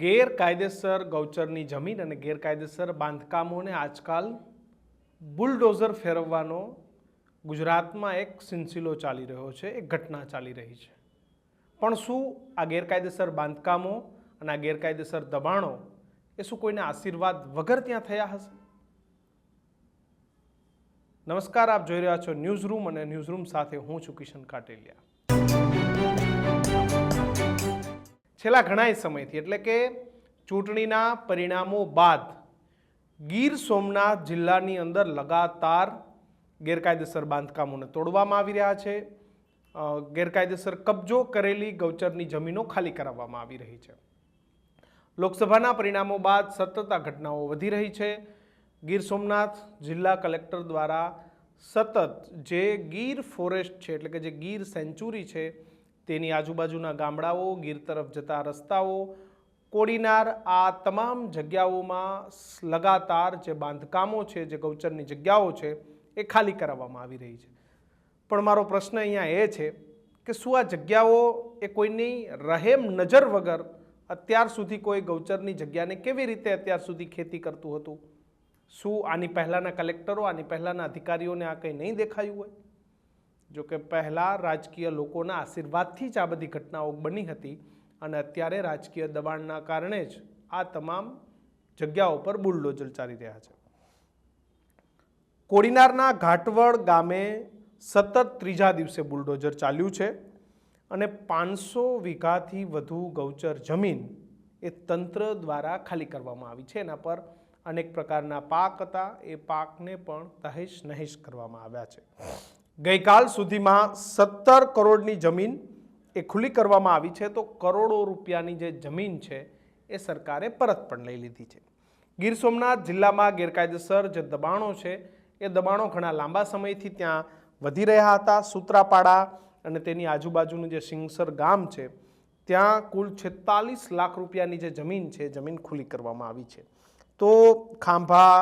ગેરકાયદેસર ગૌચરની જમીન અને ગેરકાયદેસર બાંધકામોને આજકાલ બુલડોઝર ફેરવવાનો ગુજરાતમાં એક સિલસિલો ચાલી રહ્યો છે, એક ઘટના ચાલી રહી છે. પણ શું આ ગેરકાયદેસર બાંધકામો અને આ ગેરકાયદેસર દબાણો એ શું કોઈના આશીર્વાદ વગર ત્યાં થયા હશે? નમસ્કાર, આપ જોઈ રહ્યા છો ન્યૂઝ રૂમ અને ન્યૂઝ રૂમ સાથે હું છું કિશન કાટેલિયા. છેલ્લા ઘણા સમયથી એટલે કે ચૂંટણીના પરિણામો બાદ ગીર સોમનાથ જિલ્લાની અંદર લગાતાર ગેરકાયદેસર બાંધકામોને તોડવામાં આવી રહ્યા છે. ગેરકાયદેસર કબજો કરેલી ગૌચરની જમીનો ખાલી કરાવવામાં આવી રહી છે. લોકસભાના પરિણામો બાદ સતત આ ઘટનાઓ વધી રહી છે. ગીર સોમનાથ જિલ્લા કલેક્ટર દ્વારા સતત જે ગીર ફોરેસ્ટ છે એટલે કે જે ગીર સેન્ચુરી છે તેની આજુબાજુના ગામડાઓ, ગીર તરફ જતા રસ્તાઓ, કોડીનાર, આ તમામ જગ્યાઓમાં લગાતાર જે બાંધકામો છે, જે ગૌચરની જગ્યાઓ છે એ ખાલી કરાવવામાં આવી રહી છે. પણ મારો પ્રશ્ન અહીંયા એ છે કે શું આ જગ્યાઓ એ કોઈની રહેમ નજર વગર અત્યાર સુધી કોઈ ગૌચરની જગ્યાને કેવી રીતે અત્યાર સુધી ખેતી કરતું હતું? શું આની પહેલાંના કલેક્ટરો, આની પહેલાંના અધિકારીઓને આ કંઈ નહીં દેખાયું હોય? જો કે પહેલાં રાજકીય લોકોના આશીર્વાદથી જ આ બધી ઘટનાઓ બની હતી અને અત્યારે રાજકીય દબાણના કારણે જ આ તમામ જગ્યાઓ પર બુલડોઝર ચાલી રહ્યા છે. કોડીનારના ઘાટવડ ગામે સતત ત્રીજા દિવસે બુલડોઝર ચાલ્યું છે અને 500 વીઘાથી વધુ ગૌચર જમીન એ તંત્ર દ્વારા ખાલી કરવામાં આવી છે. એના પર અનેક પ્રકારના પાક હતા, એ પાકને પણ તહેશ નહેશ કરવામાં આવ્યા છે. ગઈકાલ સુધીમાં 17 કરોડની જમીન એ ખુલ્લી કરવામાં આવી છે, તો કરોડો રૂપિયાની જે જમીન છે એ સરકારે પરત પણ લઈ લીધી છે. ગીર સોમનાથ જિલ્લામાં ગેરકાયદેસર જે દબાણો છે એ દબાણો ઘણા લાંબા સમયથી ત્યાં વધી રહ્યા હતા. સૂત્રાપાડા અને તેની આજુબાજુનું જે સિંગસર ગામ છે ત્યાં કુલ 46 લાખ રૂપિયાની જે જમીન છે, જમીન ખુલ્લી કરવામાં આવી છે. તો ખાંભા,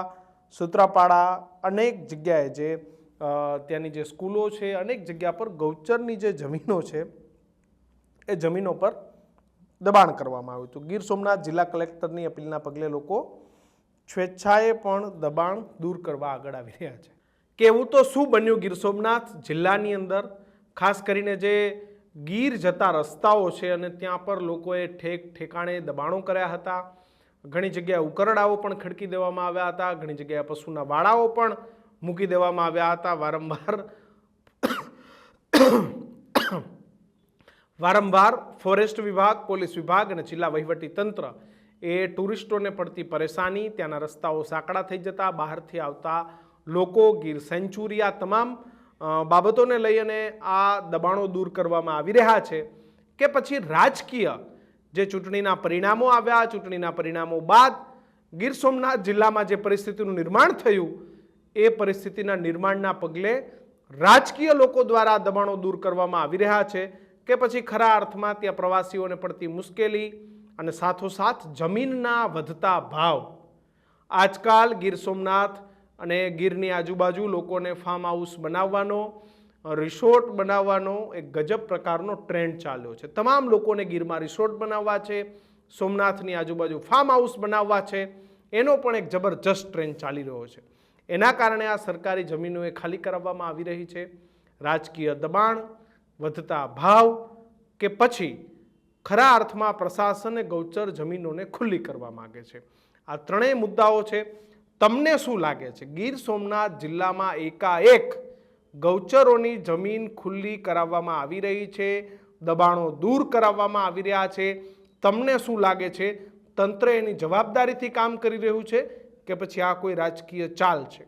સૂત્રાપાડા, અનેક જગ્યાએ જે ત્યાંની જે સ્કૂલો છે, અનેક જગ્યા પર ગૌચરની જે જમીનો છે એ જમીનો પર દબાણ કરવામાં આવ્યું હતું. ગીર સોમનાથ જિલ્લા કલેક્ટરની અપીલના પગલે લોકો સ્વેચ્છાએ પણ દબાણ દૂર કરવા આગળ આવી રહ્યા છે. કે એવું તો શું બન્યું ગીર સોમનાથ જિલ્લાની અંદર? ખાસ કરીને જે ગીર જતા રસ્તાઓ છે અને ત્યાં પર લોકોએ ઠેકાણે દબાણો કર્યા હતા. ઘણી જગ્યાએ ઉકરડાઓ પણ ખડકી દેવામાં આવ્યા હતા. ઘણી જગ્યાએ પશુના વાડાઓ પણ મૂકી દેવામાં આવ્યા હતા. વારંવાર ફોરેસ્ટ વિભાગ, પોલીસ વિભાગ અને જિલ્લા વહીવટી તંત્ર એ ટુરિસ્ટોને પડતી પરેશાની, ત્યાંના રસ્તાઓ સાંકડા થઈ જતા, બહારથી આવતા લોકો, ગીર સેન્ચુરી, આ તમામ બાબતોને લઈ અને આ દબાણો દૂર કરવામાં આવી રહ્યા છે. કે પછી રાજકીય જે ચૂંટણીના પરિણામો આવ્યા, ચૂંટણીના પરિણામો બાદ ગીર સોમનાથ જિલ્લામાં જે પરિસ્થિતિનું નિર્માણ થયું એ પરિસ્થિતિના નિર્માણના પગલે રાજકીય લોકો દ્વારા દબાણો દૂર કરવામાં આવી રહ્યા છે. કે પછી ખરા અર્થમાં ત્યાં પ્રવાસીઓને પડતી મુશ્કેલી અને સાથોસાથ જમીનના વધતા ભાવ. આજકાલ ગીર સોમનાથ અને ગીરની આજુબાજુ લોકોને ફાર્મ હાઉસ બનાવવાનો, રિસોર્ટ બનાવવાનો એક ગજબ પ્રકારનો ટ્રેન્ડ ચાલ્યો છે. તમામ લોકોને ગીરમાં રિસોર્ટ બનાવવા છે, સોમનાથની આજુબાજુ ફાર્મ હાઉસ બનાવવા છે, એનો પણ એક જબરજસ્ત ટ્રેન્ડ ચાલી રહ્યો છે. એના કારણે આ સરકારી જમીનો એ ખાલી કરાવવામાં આવી રહી છે. રાજકીય દબાણ, વધતા ભાવ, કે પછી ખરા અર્થમાં પ્રશાસને ગૌચર જમીનોને ખુલ્લી કરવા માંગે છે. આ ત્રણેય મુદ્દાઓ છે. તમને શું લાગે છે? ગીર સોમનાથ જિલ્લામાં એકાએક ગૌચરોની જમીન ખુલ્લી કરાવવામાં આવી રહી છે, દબાણો દૂર કરાવવામાં આવી રહ્યા છે. તમને શું લાગે છે? તંત્ર એની જવાબદારીથી કામ કરી રહ્યું છે કે પછી આ કોઈ રાજકીય ચાલ છે?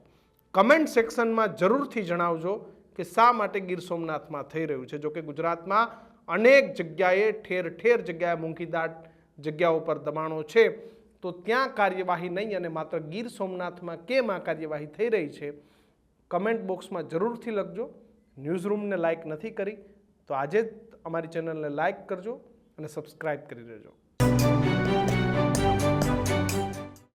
કમેન્ટ સેક્શનમાં જરૂરથી જણાવજો કે શા માટે ગીર સોમનાથમાં થઈ રહ્યું છે. જોકે ગુજરાતમાં અનેક જગ્યાએ ઠેર ઠેર જગ્યાએ મૂંગીદાટ જગ્યાઓ પર દબાણો છે, તો ત્યાં કાર્યવાહી નહીં અને માત્ર ગીર સોમનાથમાં કેમ આ કાર્યવાહી થઈ રહી છે? કમેન્ટ બોક્સમાં જરૂરથી લખજો. ન્યૂઝ રૂમને લાઇક નથી કરી તો આજે જ અમારી ચેનલને લાઇક કરજો અને સબસ્ક્રાઈબ કરી દેજો.